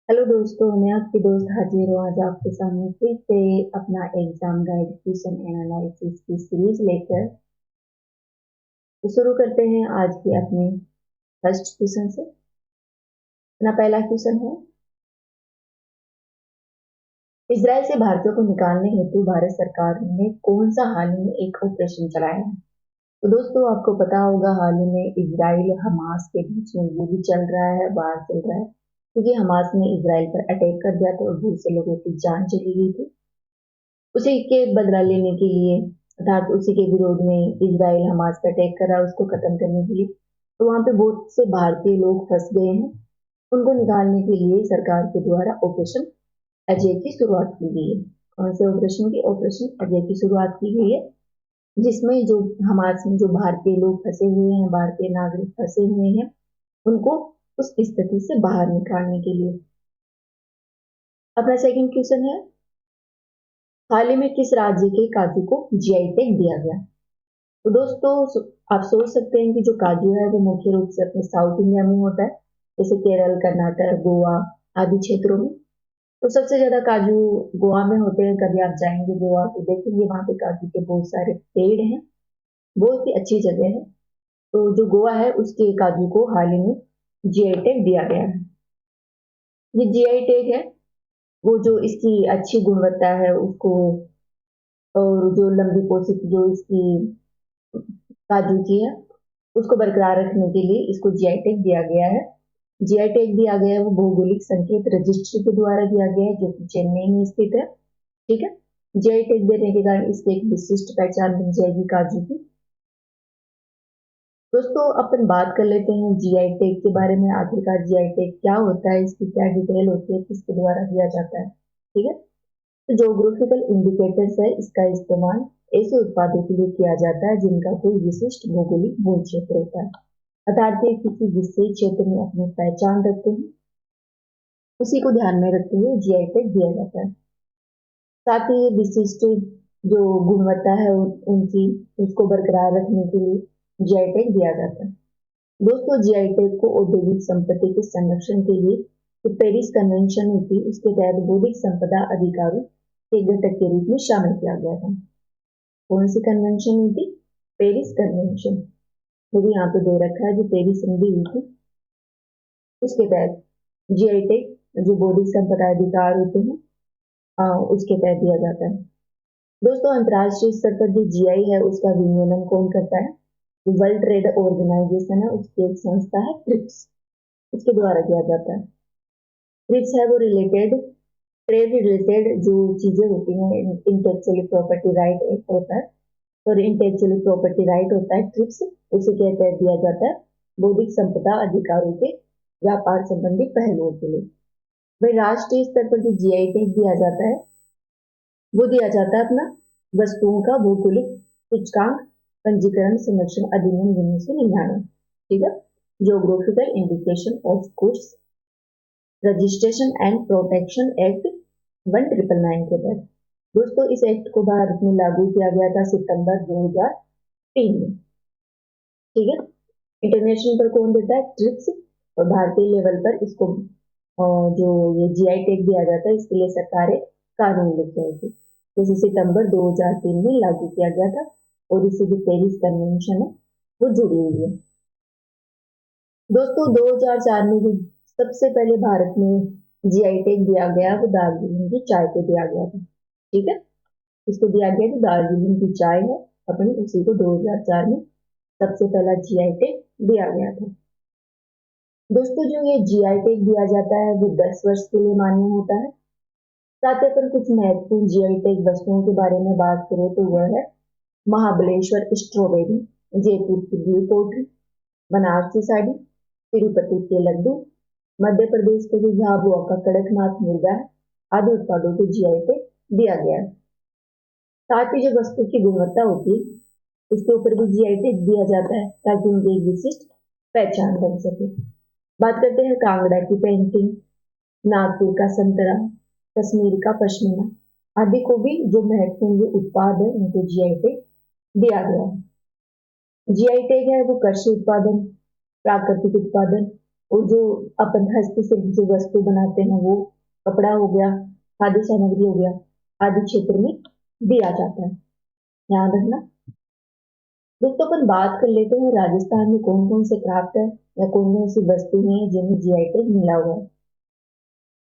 Hello दोस्तों, मैं आपकी दोस्त हाजिर हूँ आज आपके सामने फिर से अपना एग्जाम गाइड क्वेश्चन एनालिसिस की सीरीज लेकर। तो शुरू करते हैं आज के अपने फर्स्ट क्वेश्चन से। अपना पहला क्वेश्चन है, इजराइल से भारतीयों को निकालने हेतु भारत सरकार ने कौन सा हाल ही में एक ऑपरेशन चलाया है। तो दोस्तों, आपको पता होगा हाल ही में इजराइल हमास के बीच में ये भी चल रहा है, बात चल रहा है, क्योंकि हमास ने इजराइल पर अटैक कर दिया था और बहुत से लोगों की जान चली गई थी। उसी के बदला लेने के लिए, अर्थात उसी के विरोध में इजराइल हमास पर अटैक करा उसको खत्म करने के लिए। तो वहां पे बहुत से भारतीय लोग फंस गए हैं। उनको निकालने के लिए सरकार के द्वारा ऑपरेशन अजय की शुरुआत की गई है। कौन से ऑपरेशन की? ऑपरेशन अजय की शुरुआत की गई है, जिसमें जो हमास में जो भारतीय लोग फंसे हुए हैं, भारतीय नागरिक फंसे हुए हैं, उनको उस स्थिति से बाहर निकालने के लिए। अपना सेकंड क्वेश्चन है, हाल ही में किस राज्य के काजू को जीआई टैग दिया गया। तो दोस्तों, आप सोच सकते हैं कि जो काजू है वो मुख्य रूप से अपने साउथ इंडिया में होता है, जैसे केरल, कर्नाटक, गोवा आदि क्षेत्रों में। तो सबसे ज्यादा काजू गोवा में होते हैं। कभी आप जाएंगे गोवा तो देखेंगे वहां पे काजू के बहुत सारे पेड़ हैं। बहुत ही अच्छी जगह है। तो जो गोवा है उसके काजू को हाल ही में जीआई टैग दिया गया है। ये जीआई टैग है वो जो इसकी अच्छी गुणवत्ता है उसको, और जो लंबी पोषित जो इसकी काजू की है उसको बरकरार रखने के लिए इसको जीआई टैग दिया गया है। जीआई टैग दिया गया है वो भौगोलिक संकेत रजिस्ट्री के द्वारा दिया गया है, जो कि चेन्नई में स्थित है। ठीक है। जीआई टैग देने के कारण इसकी एक विशिष्ट पहचान बन जाएगी काजू की। दोस्तों, अपन बात कर लेते हैं जीआई टैग के बारे में। आखिरकार जीआई टैग क्या होता है, इसकी क्या डिटेल होती है, किसके द्वारा दिया जाता है। ठीक है। तो जोग्राफिकल इंडिकेटर्स है, इसका इस्तेमाल ऐसे उत्पादों के लिए किया जाता है जिनका कोई विशिष्ट भौगोलिक भूल क्षेत्र होता है, अर्थात ये किसी विशेष क्षेत्र में अपनी पहचान रखते हैं। उसी को ध्यान में रखते हुए जीआई टैग दिया जाता है। साथ ही ये विशिष्ट जो गुणवत्ता है उनकी, उसको बरकरार रखने के लिए जीआई टैग दिया जाता है। दोस्तों, जीआई टैग को औद्योगिक संपत्ति के संरक्षण के लिए जो पेरिस कन्वेंशन हुई थी उसके तहत बौद्धिक संपदा अधिकारों के घटक के रूप में शामिल किया गया था। कौन सी कन्वेंशन हुई थी? Paris convention. वो भी यहाँ पे दे रखा है, जो पेरिस संधि हुई थी उसके तहत जीआई टैग जो बौद्धिक संपदा अधिकार होते हैं, उसके तहत दिया जाता है। दोस्तों, अंतर्राष्ट्रीय स्तर पर जो जीआई है उसका विनियमन कौन करता है? वर्ल्ड ट्रेड ऑर्गेनाइजेशन है, उसकी एक संस्था है ट्रिप्स, उसके द्वारा किया जाता है। ट्रिप्स है वो रिलेटेड, ट्रेड रिलेटेड जो चीजें होती हैं, इंटेलेक्चुअल प्रॉपर्टी राइट एक होता है, और इंटेलेक्चुअल प्रॉपर्टी राइट होता है ट्रिप्स, उसी के तहत दिया जाता है बौद्धिक संपदा अधिकारों के व्यापार संबंधी पहलुओं के लिए। भाई, राष्ट्रीय स्तर पर जो जीआई टैग दिया जाता है वो दिया जाता है अपना वस्तुओं का भौगोलिक सूचकांक पंजीकरण संरक्षण अधिनियम 1999। ठीक है। Geographical indication of goods registration and protection act 1999 के तहत। दोस्तों, इस एक्ट को भारत में लागू किया गया था सितंबर 2003 में। ठीक है। इंटरनेशनल पर कौन देता है? ट्रिप्स। और भारतीय लेवल पर इसको जो ये जीआई टैग दिया जाता है इसके लिए सरकारें कानून लेके आई थी। जैसे सितंबर 2003 में लागू किया गया था, और इससे जो पेरिस कन्वेंशन है वो जुड़ी हुई है। दोस्तों, 2004 में जो सबसे पहले भारत में जीआई टैग दिया गया वो दार्जिलिंग की चाय को दिया गया था। ठीक है। इसको दिया गया कि दार्जिलिंग की चाय है अपनी, उसी को 2004 में सबसे पहला जीआई टैग दिया गया था। दोस्तों, जो ये जीआई टैग दिया जाता है वो 10 वर्ष के लिए मान्य होता है। साथ ही अपन कुछ महत्वपूर्ण जीआई टैग वस्तुओं के बारे में बात करें तो वह है महाबलेश्वर स्ट्रॉबेरी, जयपुर की ब्लू पोट्री, बनारसी साड़ी, तिरुपति के लड्डू, मध्य प्रदेश के जो झाबुआ का कड़कनाथ मुर्गा है, आदि उत्पादों को जीआई टैग दिया गया है। साथ ही जो वस्तु की गुणवत्ता होती है उसके ऊपर भी जीआई टैग दिया जाता है, ताकि उनकी एक विशिष्ट पहचान बन सके। बात करते हैं कांगड़ा की पेंटिंग, नागपुर का संतरा, कश्मीर का पश्मीना आदि को भी जो महत्वपूर्ण जो उत्पाद है उनको जीआई टैग दिया गया है। जीआई टैग है वो कृषि उत्पादन, प्राकृतिक उत्पादन, और जो अपन हस्तशिल्प जो वस्तु बनाते हैं वो कपड़ा हो गया, खाद्य सामग्री हो गया, आदि क्षेत्र में दिया जाता है, ध्यान रखना। दोस्तों अपन बात कर लेते हैं राजस्थान में कौन कौन से क्राफ्ट है या कौन कौन सी वस्तु है जिन्हें जीआई टैग मिला हुआ है।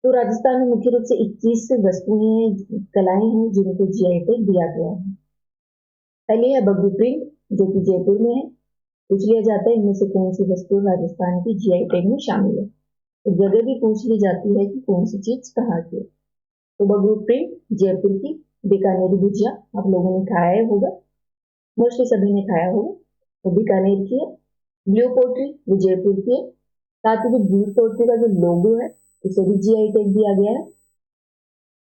तो राजस्थान में मुख्य रूप से 21 वस्तुएं कलाएं हैं जिनको जीआई टैग दिया गया है। पहली है बग्गू प्रिंट जो कि जयपुर में है। पूछ लिया जाता है इनमें से कौन सी वस्तु राजस्थान की जीआई टैग में शामिल है। तो जगह भी पूछ ली जाती है कि कौन सी चीज कहाँ की है। तो बग्गू प्रिंट जयपुर की। बीकानेरी भुजिया आप लोगों ने खाया होगा, मोस्टली सभी ने खाया होगा, वो बीकानेर की है। ब्लू पोट्री वो जयपुर की है। साथ ही जो ब्लू पोट्री का जो लोगो है उसे भी जीआई टैग दिया गया है।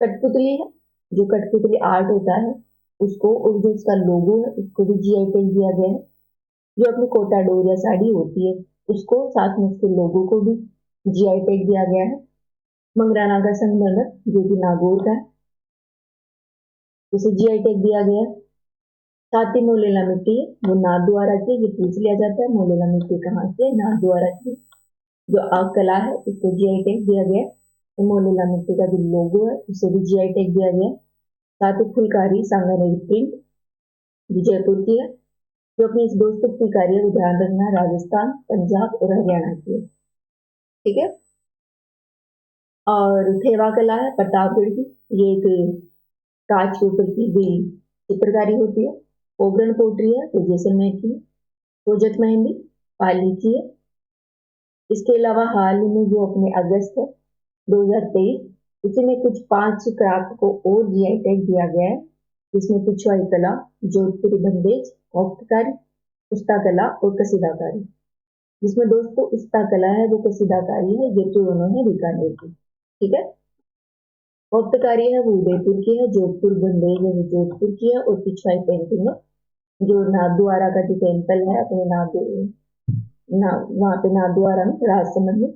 कठपुतली है, जो कठपुतली आर्ट होता है उसको, और जो उसका लोगो है उसको भी जीआई टैग दिया गया है। जो अपनी कोटा डोर या साड़ी होती है उसको, साथ में उसके लोगो को भी जीआई टैग दिया गया है। मंगराना का संगमरमर जो कि नागौर का है, उसे जीआई टैग दिया गया है। साथ ही मोलेला मिट्टी है, वो नाथद्वारा की है। ये पूछ लिया जाता है मोलेला मिट्टी कहाँ की है, नाथद्वारा की। जो आग कला है उसको जीआई टैग दिया गया है। तो मोलेला मिट्टी का जो लोगो है उसे भी जीआई टैग दिया गया है। साथ ही फुलकारी सांगानेरी प्रिंट जो जयपुर की है। जो अपनी इस दोस्तों फुलकारी को ध्यान रखना, राजस्थान, पंजाब और हरियाणा की है, ठीक है। और थेवा कला है प्रतापगढ़ की। ये एक कांच के ऊपर की गई चित्रकारी होती है। ओगरन पोट्री है तो जैसलमेर की है। प्रोजेक्ट मेहंदी पाली की है। इसके अलावा हाल ही में जो अपने अगस्त है 2023 इसी में कुछ 5 क्राफ्ट को और जीआई टैग दिया गया है, जिसमें पिछवाई कला, जोधपुरी बंदेज, औक्तकारी, उस्ता कला और कसीदाकारी। जिसमें दोस्तों उस्ता कला है वो कसीदाकारी है, ये तो उन्होंने बीकानेर की, ठीक है। औक्तकारी है वो उदयपुर की है। जोधपुर बंदेज है वो जोधपुर की है। और पिछवाई पेंटिंग है जो नाथद्वारा का जो टेम्पल है अपने वहां पे नाथद्वारा में राजसमंद में,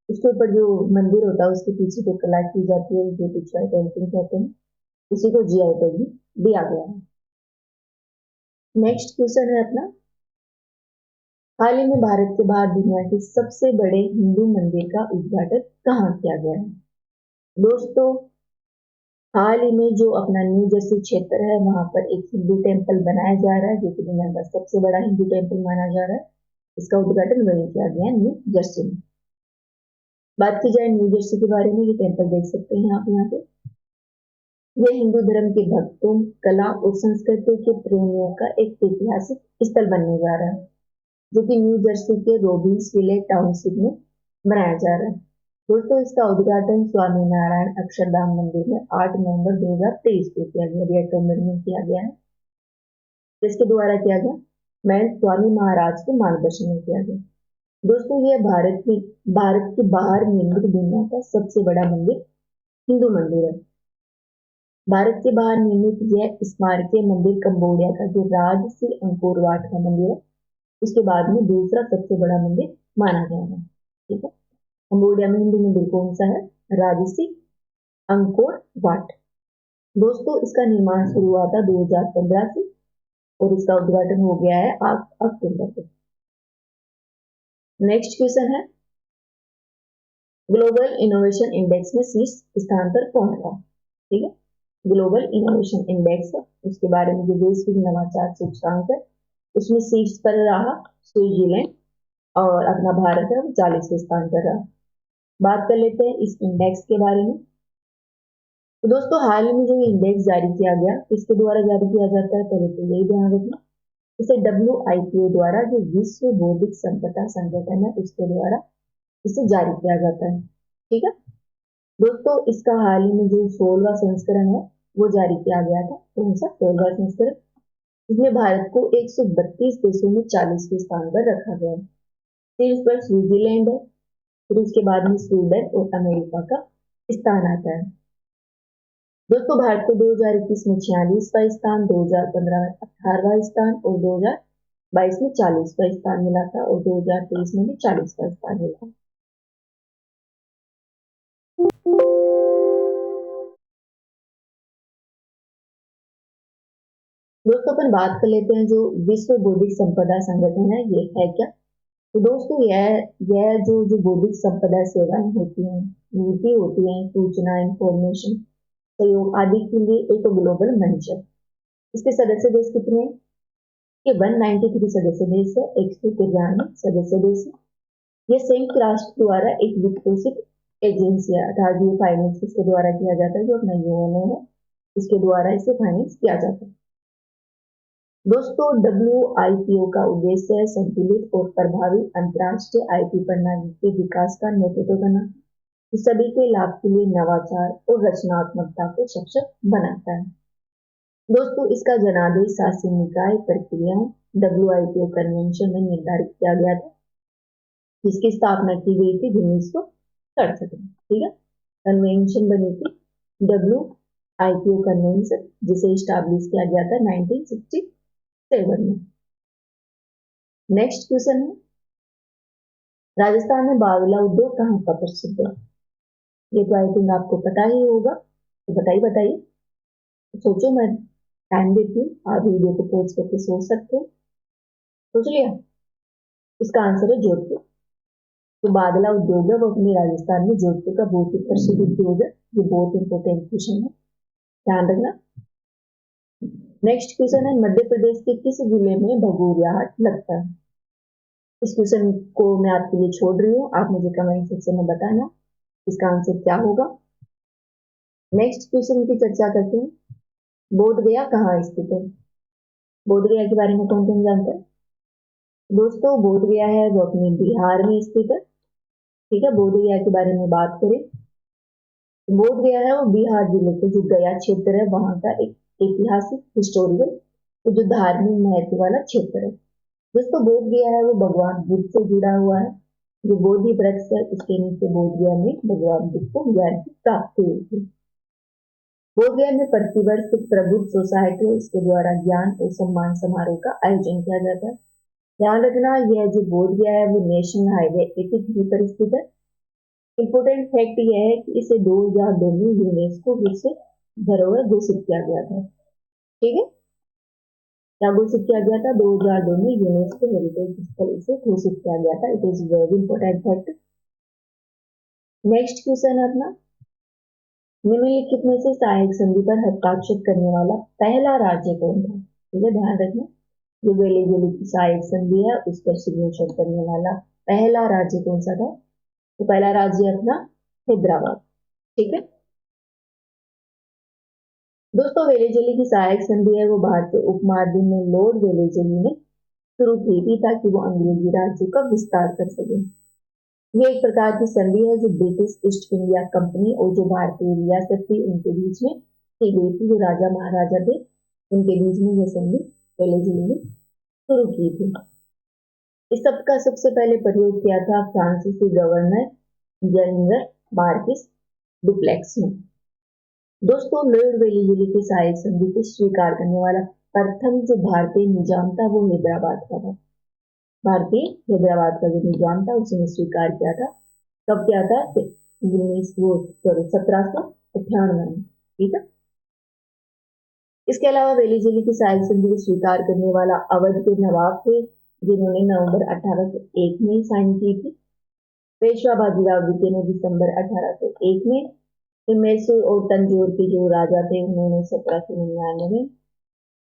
उसके ऊपर जो मंदिर होता है उसके पीछे जो कला की जाती है जो पिछवाई पेंटिंग कहते हैं, उसी को जीआई टैग भी दिया गया है। नेक्स्ट क्वेश्चन है अपना, हाल ही में भारत के बाहर दुनिया के सबसे बड़े हिंदू मंदिर का उद्घाटन कहाँ किया गया है। दोस्तों हाल ही में जो अपना न्यू जर्सी क्षेत्र है वहां पर एक हिंदू टेम्पल बनाया जा रहा है जो कि दुनिया का सबसे बड़ा हिंदू टेम्पल माना जा रहा है। इसका उद्घाटन वहीं किया गया है न्यू जर्सी में। बात की जाए न्यू जर्सी के बारे में, ये टेम्पल देख सकते हैं आप यहाँ पे। यह हिंदू धर्म के भक्तों, कला और संस्कृति के प्रेमियों का एक ऐतिहासिक स्थल बनने जा रहा है, जो कि न्यू जर्सी के रोबिन्सविले टाउनशिप में बनाया जा रहा है। दोस्तों इसका उद्घाटन स्वामी नारायण अक्षरधाम मंदिर में 8 नवंबर 2023 को किया गया, रियाटोंबर में किया गया है। किसके द्वारा किया गया, मैं स्वामी महाराज के मार्गदर्शन में किया गया। दोस्तों यह भारत के बाहर निर्मित दुनिया का सबसे बड़ा मंदिर, हिंदू मंदिर है। भारत के बाहर निर्मित यह स्मारकीय मंदिर कंबोडिया का जो राजसी अंकोर वाट का मंदिर है उसके बाद में दूसरा सबसे बड़ा मंदिर माना गया है, ठीक है। कंबोडिया में हिंदू मंदिर कौन सा है, राजसी अंकोर वाट। दोस्तों इसका निर्माण शुरू हुआ था 2015 से और इसका उद्घाटन हो गया है 8 अक्टूबर को। नेक्स्ट क्वेश्चन है, ग्लोबल इनोवेशन इंडेक्स में शीर्ष स्थान पर कौन रहा, ठीक है। ग्लोबल इनोवेशन इंडेक्स है उसके बारे में, जो वैश्विक नवाचार सूचकांक है उसमें शीर्ष पर रहा स्विट्जरलैंड, और अपना भारत है 40वें स्थान पर रहा। बात कर लेते हैं इस इंडेक्स के बारे में। तो दोस्तों हाल ही में जो इंडेक्स जारी किया गया, किसके द्वारा जारी किया जाता है, पहले तो यही ध्यान रखना। इसे WIPO द्वारा, जो विश्व बौद्धिक संपदा संगठन है उसके द्वारा इसे जारी किया जाता है, ठीक है। दोस्तों इसका हाल ही में जो 16वां संस्करण है वो जारी किया गया था, कौन सा 16वां संस्करण। इसमें भारत को 132 देशों में 40वें स्थान पर रखा गया है। शीर्ष पर स्विट्जरलैंड है, फिर उसके बाद में स्वीडन और अमेरिका का स्थान आता है। दोस्तों भारत को 2021 में 46वां स्थान, 2015 में 18वां स्थान और 2022 में 40वां स्थान मिला था, और 2023 में भी 40वां स्थान मिला। दोस्तों अपन बात कर लेते हैं जो विश्व बौद्धिक संपदा संगठन है ये है क्या। तो दोस्तों यह जो जो बौद्धिक संपदा सेवाएं होती हैं, नीति होती हैं, सूचना, इंफॉर्मेशन, सहयोग आदि के लिए एक ग्लोबल मंच है। इसके सदस्य देश कितने हैं? ये 193 सदस्य देश है, 193 सदस्य देश है। यह संयुक्त राष्ट्र द्वारा एक विकसित एजेंसी है, अर्थात ये फाइनेंस किसके द्वारा किया जाता है? जो अपना यूएनओ है, इसके द्वारा इसे फाइनेंस किया जाता है। दोस्तों WIPO का उद्देश्य है संतुलित और प्रभावी अंतर्राष्ट्रीय आईटी प्रणाली के विकास का नेतृत्व करना, जो सभी के लाभ के लिए नवाचार और रचनात्मकता को सक्षम बनाता है। दोस्तों इसका जनादेश शासी निकाय प्रक्रियाओं WIPO कन्वेंशन में निर्धारित किया गया था, जिसकी स्थापना की गई थी 1967 में। ठीक है, कन्वेंशन बनी थी WIPO कन्वेंशन, जिसे स्टैब्लिश किया गया था 1967 में। नेक्स्ट क्वेश्चन है, राजस्थान में बावला उद्योग कहाँ का प्रसिद्ध है? ये तो आई थिंक आपको पता ही होगा, तो बताइए। सोचो, मैं टाइम देती हूँ, आप वीडियो को पॉज करके सोच सकते हैं। सोच लिया? इसका आंसर है जोधपुर। तो बावला उद्योग है वो अपने राजस्थान में जोधपुर का बहुत ही प्रसिद्ध उद्योग है। ये बहुत इंपॉर्टेंट क्वेश्चन है, ध्यान रखना। नेक्स्ट क्वेश्चन है, मध्य प्रदेश के किस जिले में भगोरिया हाट लगता है? इस क्वेश्चन को मैं आपके लिए छोड़ रही हूँ, आप मुझे कमेंट सेक्शन में बताना इसका आंसर क्या होगा। नेक्स्ट क्वेश्चन की चर्चा करते हैं, बोध गया कहाँ स्थित है? बोध गया के बारे में कौन कौन जानता है? दोस्तों बोध गया है वो अपने बिहार में स्थित है। ठीक है, बोध गया के बारे में बात करें, बोध गया है वो बिहार जिले के जो गया क्षेत्र है वहां का एक ऐतिहासिक हिस्टोरिकल जो धार्मिक महत्व वाला क्षेत्र है। दोस्तों बोध गया है वो भगवान बुद्ध से जुड़ा हुआ है। जो बोधि वृक्ष है उसके नीचे बोध गया में भगवान बुद्ध को ज्ञान की प्राप्ति हुई थी। बोध गया में प्रतिवर्ष प्रबुद्ध सोसाइटी इसके द्वारा ज्ञान और सम्मान समारोह का आयोजन किया जाता है। ध्यान रखना, यह जो बोध गया है वो नेशनल हाईवे 83 पर स्थित है। इंपोर्टेंट फैक्ट यह है कि इसे 2002 में यूनेस्को विश्व धरोहर घोषित किया गया था। ठीक है, क्या घोषित किया गया था? 2002 में यूनेस्को हेरिटेज स्थल इसे घोषित किया गया था। It is very important fact. Next question है अपना, निम्नलिखित में से सहायक संधि पर हस्ताक्षर करने वाला पहला राज्य कौन था? ठीक है, ध्यान रखना, जो वेलिगोली की सहायक संधि है उस पर सिग्नेचर करने वाला पहला राज्य कौन सा था? तो पहला राज्य अपना हैदराबाद। ठीक है दोस्तों, वेलिगोली की सहायक संधि है वो भारतीय उपमहाद्वीप में लॉर्ड वेलिगोली ने शुरू की थी ताकि वो अंग्रेजी राज्यों का विस्तार कर सके। ये एक प्रकार की संधि है जो ब्रिटिश ईस्ट इंडिया कंपनी और जो भारतीय रियासत थी उनके बीच में की गई थी। जो राजा महाराजा थे उनके बीच में यह संधि वेलिगोली ने शुरू की थी। इस शब्द का सबसे पहले प्रयोग किया था फ्रांसीसी गवर्नर जनरल मार्किस डुप्लेक्स ने। दोस्तों लॉर्ड वेलिगोली की सहायक संधि को स्वीकार करने वाला प्रथम जो भारतीय निजाम था वो हैदराबाद का था। भारतीय हैदराबाद का जो निजाम था उसने स्वीकार किया था। कब किया था? 1798 में। ठीक है, इसके अलावा वेलिगोली की सहायक संधि को स्वीकार करने वाला अवध के नवाब थे, जिन्होंने नवंबर 1801 में साइन की थी। पेशवा बाजीराव द्वितीय ने दिसंबर 1801 में, मैसूर और तंजौर के जो राजा थे उन्होंने 1799 में,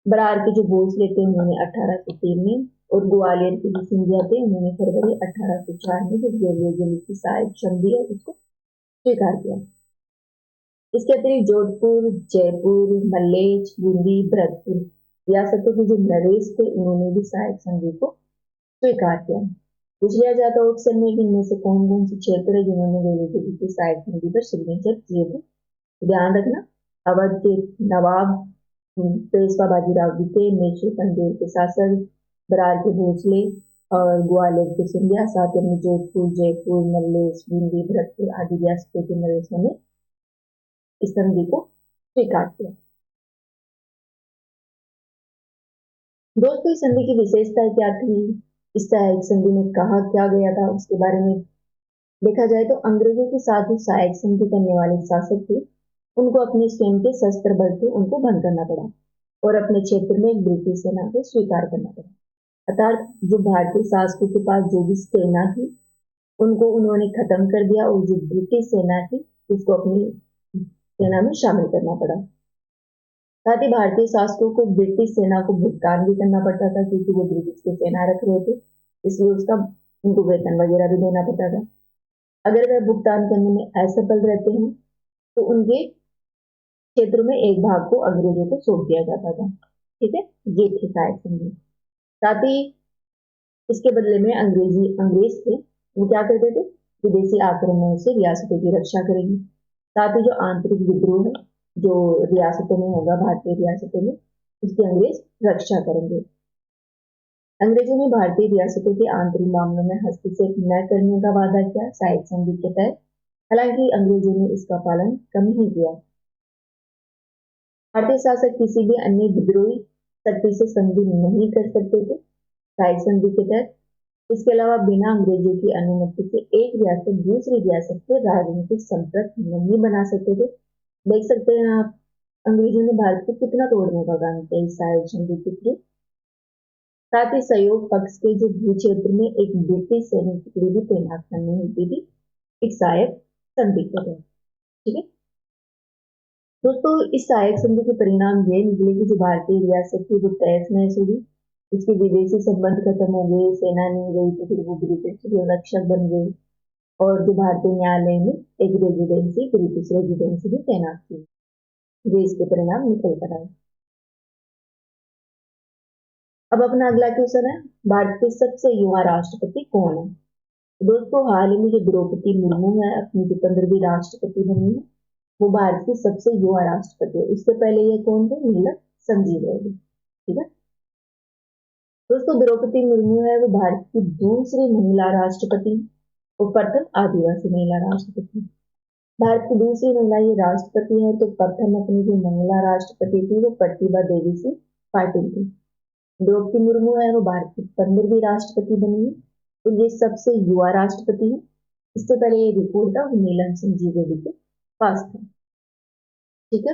बरार के जो भोसले थे उन्होंने 1803 में, और ग्वालियर के जो सिंधिया थे उन्होंने फरवरी 1804 में जो वेलिगोली की सहायक संधि है उसको स्वीकार किया। इसके अतिरिक्त जोधपुर, जयपुर, मल्लेच, बूंदी, भरतपुर रियासतों के जो नरेश थे उन्होंने भी सहायक संधि को स्वीकार किया। पूछ लिया जाता है ऑप्शन में कि इनमें से कौन कौन से क्षेत्र है जिन्होंने वेलिगोली की सहायक संधि पर सिग्नेचर किए थे। ध्यान रखना, अवध के नवाब पेशवा बाजीराव द्वितीय, मैसूर तंजौर के शासक बरार के भोसले और ग्वालियर के सिंधिया, साथ ही जोधपुर, जयपुर, मल्लेश, बूंदी, भरतपुर आदि रियासतों के नरेशों ने इस संधि को स्वीकार किया। दोस्तों इस संधि की विशेषता क्या थी? इस सहायक संधि में कहा क्या गया था उसके बारे में देखा जाए तो अंग्रेजों के साथ जो सहायक संधि करने वाले शासक थे उनको अपने स्वयं के शस्त्र बल से उनको भंग करना पड़ा और अपने क्षेत्र में एक ब्रिटिश सेना को स्वीकार करना पड़ा। अर्थात जो भारतीय शासकों के पास जो भी सेना थी उनको उन्होंने खत्म कर दिया और जो ब्रिटिश सेना थी उसको अपनी सेना में शामिल करना पड़ा। साथ ही भारतीय शासकों को ब्रिटिश सेना को भुगतान भी करना पड़ता था क्योंकि वो ब्रिटिश की सेना रख रहे थे, इसलिए उसका उनको वेतन वगैरह भी देना पड़ता था। अगर वह भुगतान करने में असफल रहते हैं तो उनके क्षेत्र में एक भाग को अंग्रेजों को सौंप दिया जाता था। ठीक है, ये थी सहायक संधि। साथ ही इसके बदले में अंग्रेज थे वो क्या करते थे, विदेशी आक्रमणों से रियासतों की रक्षा करेंगे। साथ ही जो आंतरिक विद्रोह है जो रियासतों में होगा, भारतीय रियासतों में, उसकी अंग्रेज रक्षा करेंगे। अंग्रेजों ने भारतीय रियासतों के आंतरिक मामलों में हस्तक्षेप न करने का वादा किया सहायक संधि के तहत। हालांकि अंग्रेजों ने इसका पालन कम ही किया। भारतीय शासक किसी भी अन्य विद्रोही शक्ति से संधि नहीं कर सकते थे सहायक संधि के तहत। इसके अलावा बिना अंग्रेजों की अनुमति के एक रियासत दूसरी रियासत से राजनीतिक संपर्क नहीं बना सकते थे। देख सकते हैं आप, अंग्रेजों ने भारत को कितना तोड़ने का काम किया इस सहायक संधि के थ्रू। साथ ही सहयोग पक्ष के जो भू क्षेत्र में एक ब्रिटिश सैनिक टुकड़ी भी तैनात करनी होती थी एक सहायक संधि के तहत। ठीक है दोस्तों, इस सहायक संधि के परिणाम ये निकले कि जो भारतीय रियासत थी वो तहस नहस हुई, उसके विदेशी संबंध खत्म हो गए, सेना नहीं गई तो फिर वो ब्रिटिश के रक्षक बन गए और जो भारतीय न्यायालय में एक रेजिडेंसी ब्रिटिश रेजिडेंसी भी तैनात की। ये इसके परिणाम निकल कर आए। अब अपना अगला क्वेश्चन है, भारत के सबसे युवा राष्ट्रपति कौन है। दोस्तों, हाल ही में जो द्रौपदी मुर्मू है अपनी जो 15वीं राष्ट्रपति बनी है वो भारत की सबसे युवा राष्ट्रपति है। इससे पहले ये कौन थे, नीलम संजीव रेड्डी। ठीक है दोस्तों, द्रौपदी मुर्मू है वो भारत की दूसरी महिला राष्ट्रपति और प्रथम आदिवासी महिला राष्ट्रपति। भारत की दूसरी महिला ये राष्ट्रपति है तो प्रथम अपनी जो महिला राष्ट्रपति थी वो प्रतिभा देवी सिंह पाटिल थी। द्रौपदी मुर्मू है वो भारत की 15वीं राष्ट्रपति बनी है और ये सबसे युवा राष्ट्रपति है। इससे पहले ये रिपोर्ट था नीलम संजीव रेड्डी के पास था। ठीक है,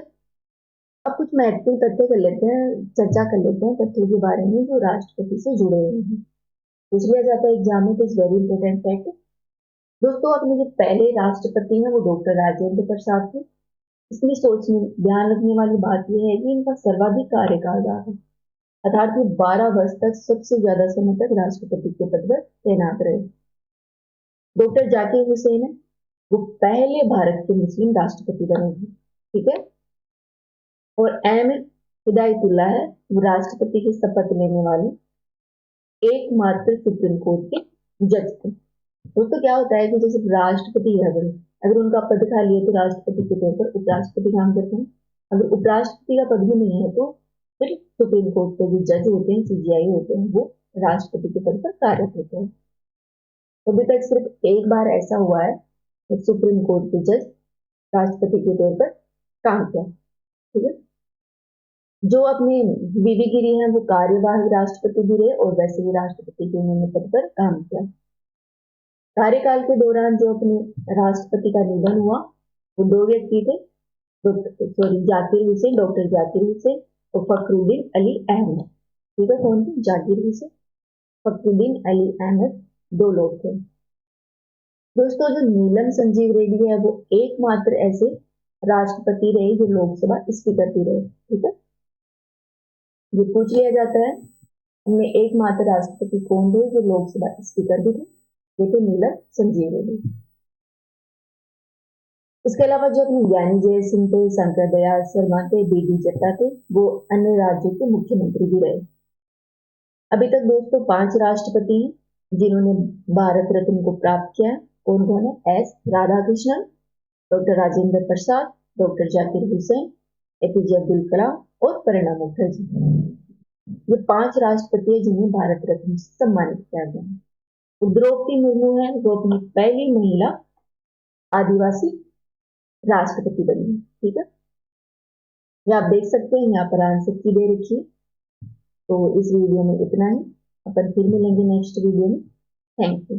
अब कुछ महत्वपूर्ण तथ्य कर लेते हैं, चर्चा कर लेते हैं तथ्यों के बारे में जो राष्ट्रपति से जुड़े हुए हैं। पूछ लिया जाता है एग्जाम में, इज वेरी इंपॉर्टेंट फैक्ट। दोस्तों, अपने जो पहले राष्ट्रपति हैं वो डॉक्टर राजेंद्र प्रसाद थे। इसमें सोचने ध्यान रखने वाली बात यह है कि इनका सर्वाधिक कार्यकाल रहा है, अर्थात वो 12 वर्ष तक सबसे ज्यादा समय तक राष्ट्रपति के पद पर तैनात रहे। डॉक्टर जाकिर हुसैन है वो पहले भारत के मुस्लिम राष्ट्रपति बने थे। ठीक है, और एम हिदायतुल्लाह है वो राष्ट्रपति की शपथ लेने वाले एकमात्र सुप्रीम कोर्ट के जज थे। दोस्तों, क्या होता है कि जैसे राष्ट्रपति है अगर उनका पद खाली है तो राष्ट्रपति के तौर पर उपराष्ट्रपति काम करते हैं। अगर उपराष्ट्रपति का पद भी नहीं है तो फिर सुप्रीम कोर्ट के जो जज होते हैं, सीजीआई होते हैं, वो राष्ट्रपति के पद पर कार्यरत होते हैं। अभी तक सिर्फ एक बार ऐसा हुआ है कि सुप्रीम कोर्ट के जज राष्ट्रपति के तौर पर काम किया। ठीक है, जो अपने बीबी गिरी हैं वो कार्यवाहक राष्ट्रपति भी रहे और वैसे भी राष्ट्रपति के उन्होंने पद पर काम किया। कार्यकाल के दौरान जो अपने राष्ट्रपति का निधन हुआ वो दो व्यक्ति थे, जाकिर हुसैन, डॉक्टर जाकिर हुसैन और फखरुद्दीन अली अहमद। ठीक है, कौन थे, जाकिर हुसैन, फखरुद्दीन अली अहमद, दो लोग थे। दोस्तों, जो नीलम संजीव रेड्डी है वो एकमात्र ऐसे राष्ट्रपति रहे जो लोकसभा स्पीकर भी रहे। ठीक है, ये पूछ लिया जाता है उनमें एकमात्र राष्ट्रपति कौन थे जो लोकसभा स्पीकर भी थे, ये थे नीलम संजीव रेड्डी। इसके अलावा जो अपने ज्ञानी जय सिंह थे, शंकर दयाल शर्मा थे, बीडी जट्टा थे, वो अन्य राज्यों के मुख्यमंत्री भी रहे। अभी तक दोस्तों 5 राष्ट्रपति हैं जिन्होंने भारत रत्न को प्राप्त किया। कौन कौन है, S Radhakrishnan, doctor Rajendra Prasad, doctor Zakir Hussain, APJ Abdul Kalam और प्रणब मुखर्जी। ये 5 राष्ट्रपति है जिन्हें भारत रत्न से सम्मानित किया गया। द्रौपदी मुर्मू है वो अपनी पहली महिला आदिवासी राष्ट्रपति बनी। ठीक है, ये आप देख सकते हैं यहाँ पर आंसर की दे रखी है। तो इस वीडियो में इतना ही, अपन फिर मिलेंगे नेक्स्ट वीडियो में। Thank you.